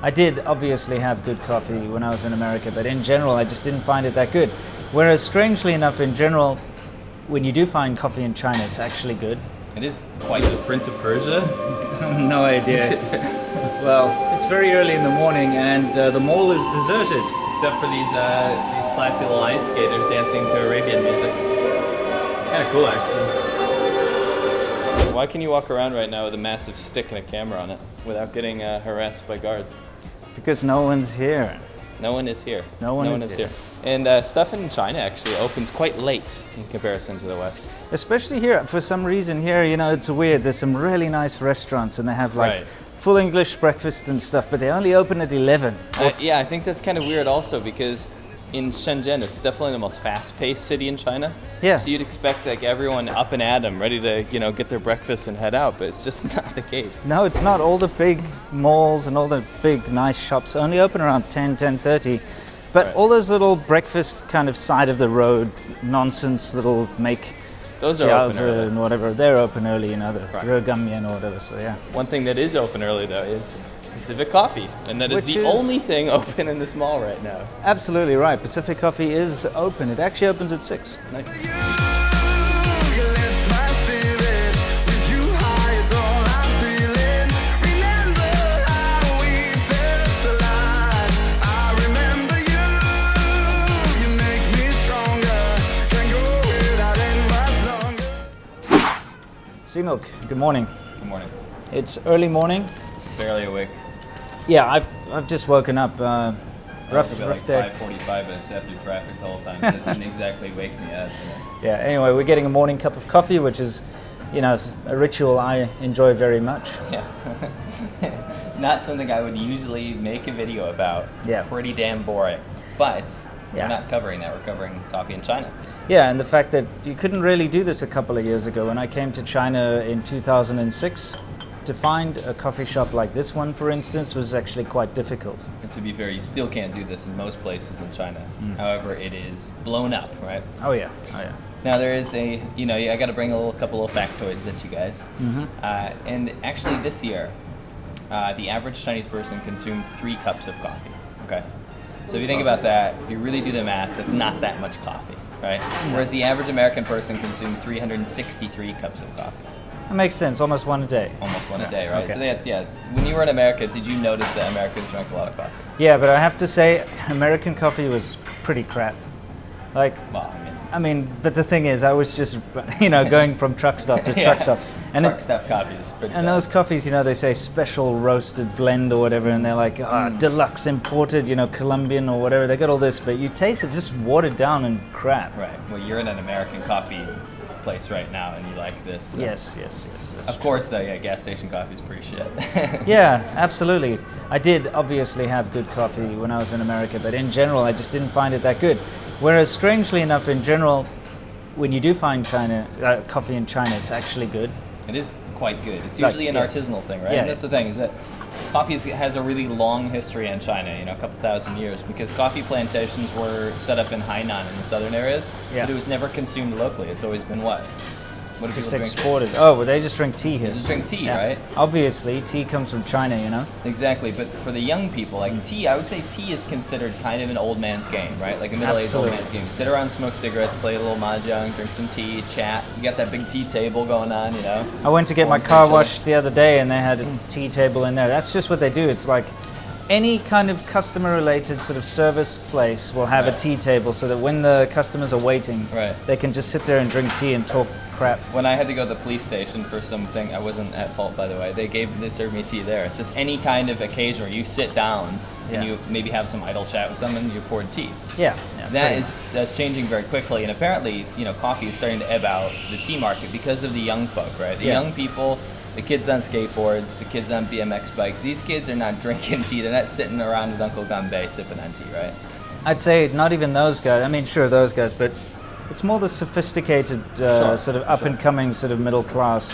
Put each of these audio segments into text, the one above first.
I did obviously have good coffee when I was in America, but in general, I just didn't find it that good. Whereas, strangely enough, in general, when you do find coffee in China, it's actually good. It is quite the Prince of Persia. No idea. Well, it's very early in the morning, and the mall is deserted. Except for these classy little ice skaters dancing to Arabian music. It's kind of cool, actually. Why can you walk around right now with a massive stick and a camera on it without getting harassed by guards? Because no one's here. No one is here. No one is here. And stuff in China actually opens quite late in comparison to the West. Especially here, for some reason here, you know, it's weird. There's some really nice restaurants, and they have like Right. full English breakfast and stuff, but they only open at 11. Yeah, I think that's kind of weird also because in Shenzhen, it's definitely the most fast-paced city in China. Yeah. So you'd expect like everyone up and at 'em, ready to get their breakfast and head out, but it's just not the case. No, it's not. All the big malls and all the big nice shops only open around 10:30. But Right. all those little breakfast kind of side of the road nonsense little make Those are open jiaozi early. and whatever, they're open early, you know, the Right. regamyan or whatever, so yeah. One thing that is open early though is Pacific Coffee, and that is Which the is- only thing open in this mall right now. Absolutely right. Pacific Coffee is open. It actually opens at 6. Nice. Sea-Milk, good morning. Good morning. It's early morning. Barely awake. Yeah, I've just woken up. Rough like day. 5:45, but I sat through traffic the whole time, so it didn't exactly wake me up. Yeah, anyway, we're getting a morning cup of coffee, which is, you know, a ritual I enjoy very much. Yeah. Not something I would usually make a video about. It's Yeah. pretty damn boring. But Yeah. we're not covering that. We're covering coffee in China. Yeah, and the fact that you couldn't really do this a couple of years ago. When I came to China in 2006, to find a coffee shop like this one, for instance, was actually quite difficult. And to be fair, you still can't do this in most places in China. However, it is blown up, right? Oh yeah, oh yeah. Now there is I got to bring a couple of factoids at you guys. And actually this year, the average Chinese person consumed 3 cups of coffee, okay? So if you think about that, if you really do the math, that's not that much coffee, right? Whereas the average American person consumed 363 cups of coffee. That makes sense, almost one a day. Almost one a day, right? Okay. So when you were in America, did you notice that Americans drank a lot of coffee? Yeah, but I have to say, American coffee was pretty crap. Like, Well, but the thing is, I was just, you know, going from truck stop to truck stop. And truck stop coffee is pretty And bad. those coffees, you know, they say special roasted blend or whatever, and they're like, deluxe imported, you know, Colombian or whatever. They got all this, but you taste it just watered down and crap. Right. Well, you're in an American coffee place right now, and you like this. So. Yes. Of course, though, yeah, gas station coffee is pretty shit. Yeah, absolutely. I did obviously have good coffee when I was in America, but in general, I just didn't find it that good. Whereas, strangely enough, in general, when you do find coffee in China, it's actually good. It is quite good. It's Like, usually an yeah. artisanal thing, right? Yeah. And that's the thing, is that coffee has a really long history in China, a couple thousand years, because coffee plantations were set up in Hainan in the southern areas, Yeah. but it was never consumed locally. It's always been what? What do Just people drink? exported. Oh, well, they just drink tea here. They just drink tea, Yeah. right? Obviously, tea comes from China, you know? Exactly, but for the young people, like tea, I would say tea is considered kind of an old man's game, right? Like a middle-aged old Absolutely. man's game. You sit around, smoke cigarettes, play a little mahjong, drink some tea, chat. You got that big tea table going on, I went to get my Pouring car each other. washed the other day, and they had a tea table in there. That's just what they do. It's like any kind of customer-related sort of service place will have a Right. tea table, so that when the customers are waiting, Right. they can just sit there and drink tea and talk crap. When I had to go to the police station for something, I wasn't at fault, by the way. They served me tea there. It's just any kind of occasion where you sit down Yeah. and you maybe have some idle chat with someone, you poured tea. Yeah. That's changing very quickly, and apparently, coffee is starting to ebb out the tea market because of the young folk, right? The Yeah. young people, the kids on skateboards, the kids on BMX bikes. These kids are not drinking tea. They're not sitting around with Uncle Ganbei sipping on tea, right? I'd say not even those guys. I mean, sure, those guys, but it's more the sophisticated, Sure, sort of up-and-coming sort of middle class.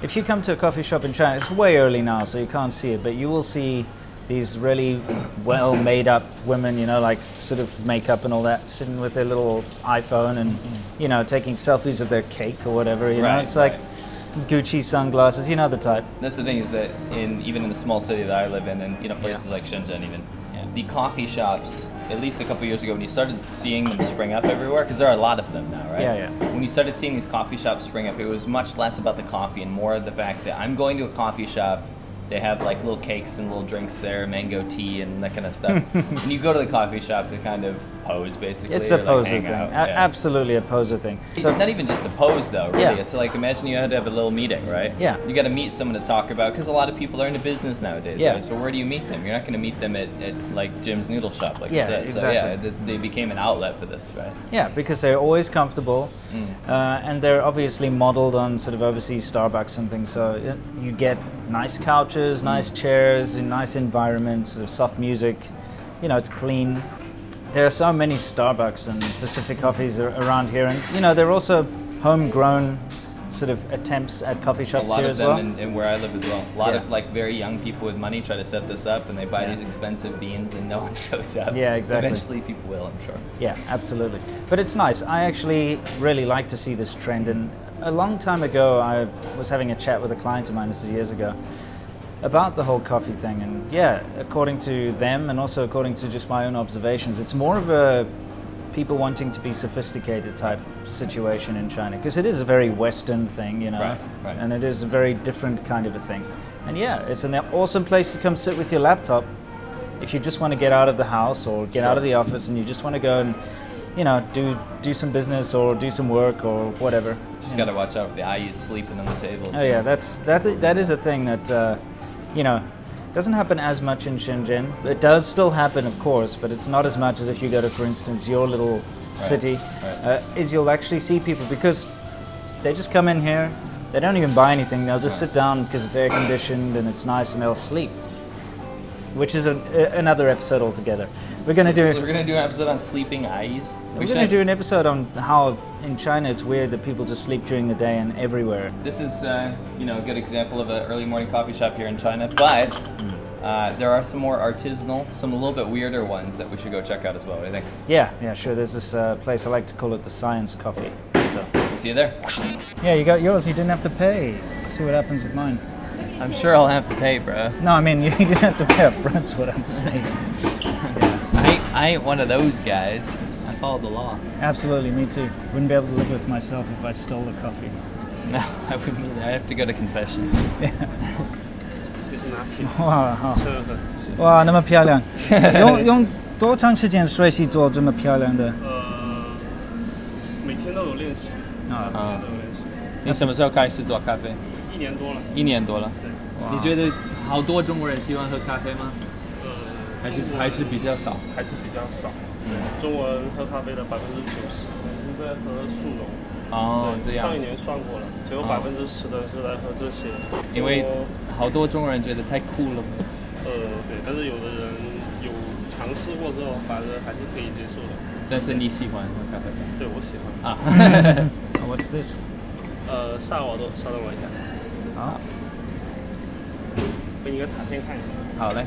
If you come to a coffee shop in China, it's way early now, so you can't see it, but you will see these really well made up women, like sort of makeup and all that, sitting with their little iPhone and, taking selfies of their cake or whatever, Right, It's like, right. Gucci sunglasses, you know the type. That's the thing, is that even in the small city that I live in, and places like Shenzhen even, the coffee shops, at least a couple years ago, when you started seeing them spring up everywhere, because there are a lot of them now, right? Yeah. When you started seeing these coffee shops spring up, it was much less about the coffee and more of the fact that I'm going to a coffee shop. They have like little cakes and little drinks there, mango tea and that kind of stuff. When you go to the coffee shop, they kind of pose basically. It's a poser hang thing. out. Absolutely a poser thing. So not even just a pose though, really. Yeah. It's like, imagine you had to have a little meeting, right? Yeah. You got to meet someone to talk about, because a lot of people are into business nowadays, Yeah. right? So where do you meet them? You're not going to meet them at like Jim's Noodle Shop, like you said. Exactly. So they became an outlet for this, right? Yeah, because they're always comfortable, and they're obviously modeled on sort of overseas Starbucks and things. So you get nice couches, nice chairs, in nice environments, sort of soft music. It's clean. There are so many Starbucks and Pacific coffees around here, and they're also homegrown sort of attempts at coffee shops here as well. A lot of them in where I live as well. A lot of like very young people with money try to set this up, and they buy these expensive beans, and no one shows up. Yeah, exactly. Eventually, people will, I'm sure. Yeah, absolutely. But it's nice. I actually really like to see this trend. And a long time ago, I was having a chat with a client of mine, this is years ago, about the whole coffee thing. And yeah, according to them, and also according to just my own observations, it's more of a people wanting to be sophisticated type situation in China, because it is a very Western thing, Right. and it is a very different kind of a thing. And yeah, it's an awesome place to come sit with your laptop if you just want to get out of the house or get out of the office and you just want to go and do some business or do some work or whatever. Just got to watch out for the eyes sleeping on the tables. Oh yeah, that is a thing that doesn't happen as much in Shenzhen. It does still happen, of course, but it's not as much as if you go to, for instance, your little city. Right. Is you'll actually see people, because they just come in here, they don't even buy anything, they'll just sit down because it's air conditioned and it's nice, and they'll sleep, which is another episode altogether. We're going to do an episode on sleeping eyes. We're going to do an episode on how in China it's weird that people just sleep during the day and everywhere. This is a good example of an early morning coffee shop here in China, but there are some more artisanal, some a little bit weirder ones that we should go check out as well. What do you think? Yeah, sure. There's this place, I like to call it the Science Coffee. So. We'll see you there. Yeah, you got yours. You didn't have to pay. Let's see what happens with mine. I'm sure I'll have to pay, bro. No, I mean, you didn't have to pay up front, is what I'm saying. I ain't one of those guys. I follow the law. Absolutely, me too. Wouldn't be able to live with myself if I stole the coffee. No, I wouldn't either. I have to go to confession. 哇，那么漂亮！用多长时间学习做这么漂亮的？每天都有练习。你什么时候开始做咖啡？1年多了。1年多了。你觉得好多中国人喜欢喝咖啡吗？还是比较少。还是比较少。中国人喝咖啡的90%是在喝速溶。哦，这样。上一年算过了，只有10%的是在喝这些。因为好多中国人觉得太酷了。对，但是有的人有尝试过之后，反正还是可以接受的。但是你喜欢喝咖啡？对，我喜欢。啊。What's this？ 萨瓦多，稍等我一下。好。给你个卡片看一下。好嘞。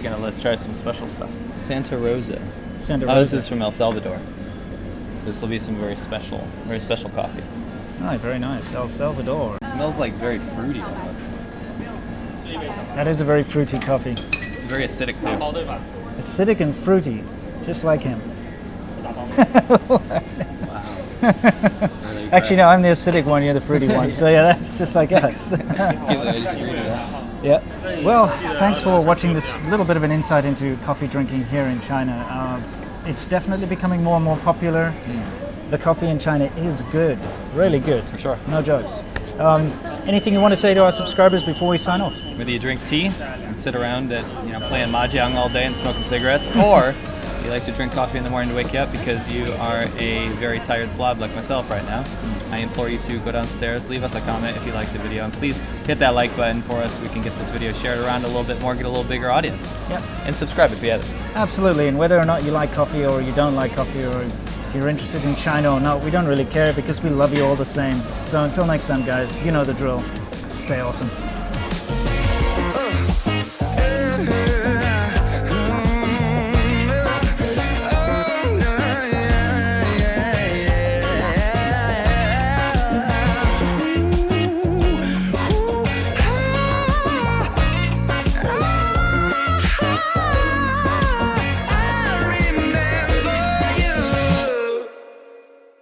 Let's try some special stuff. Santa Rosa. Santa Oh, this Rosa. is from El Salvador. So this will be some very special coffee. Oh, very nice. El Salvador. It smells like very fruity almost. That is a very fruity coffee. Very acidic too. 打包对吧？ Acidic and fruity, just like him. 是打包吗？ Actually, no, I'm the acidic one, you're the fruity one. So yeah, that's just like us. Yeah. Well, thanks for watching this little bit of an insight into coffee drinking here in China. It's definitely becoming more and more popular. The coffee in China is good, really good. For sure. No jokes. Anything you want to say to our subscribers before we sign off? Whether you drink tea and sit around at playing mahjong all day and smoking cigarettes, or you like to drink coffee in the morning to wake you up because you are a very tired slob like myself right now, I implore you to go downstairs, leave us a comment if you like the video, and please hit that like button for us so we can get this video shared around a little bit more, get a little bigger audience. Yep. And subscribe if you haven't. Absolutely, and whether or not you like coffee or you don't like coffee, or if you're interested in China or not, we don't really care because we love you all the same. So until next time, guys, you know the drill. Stay awesome.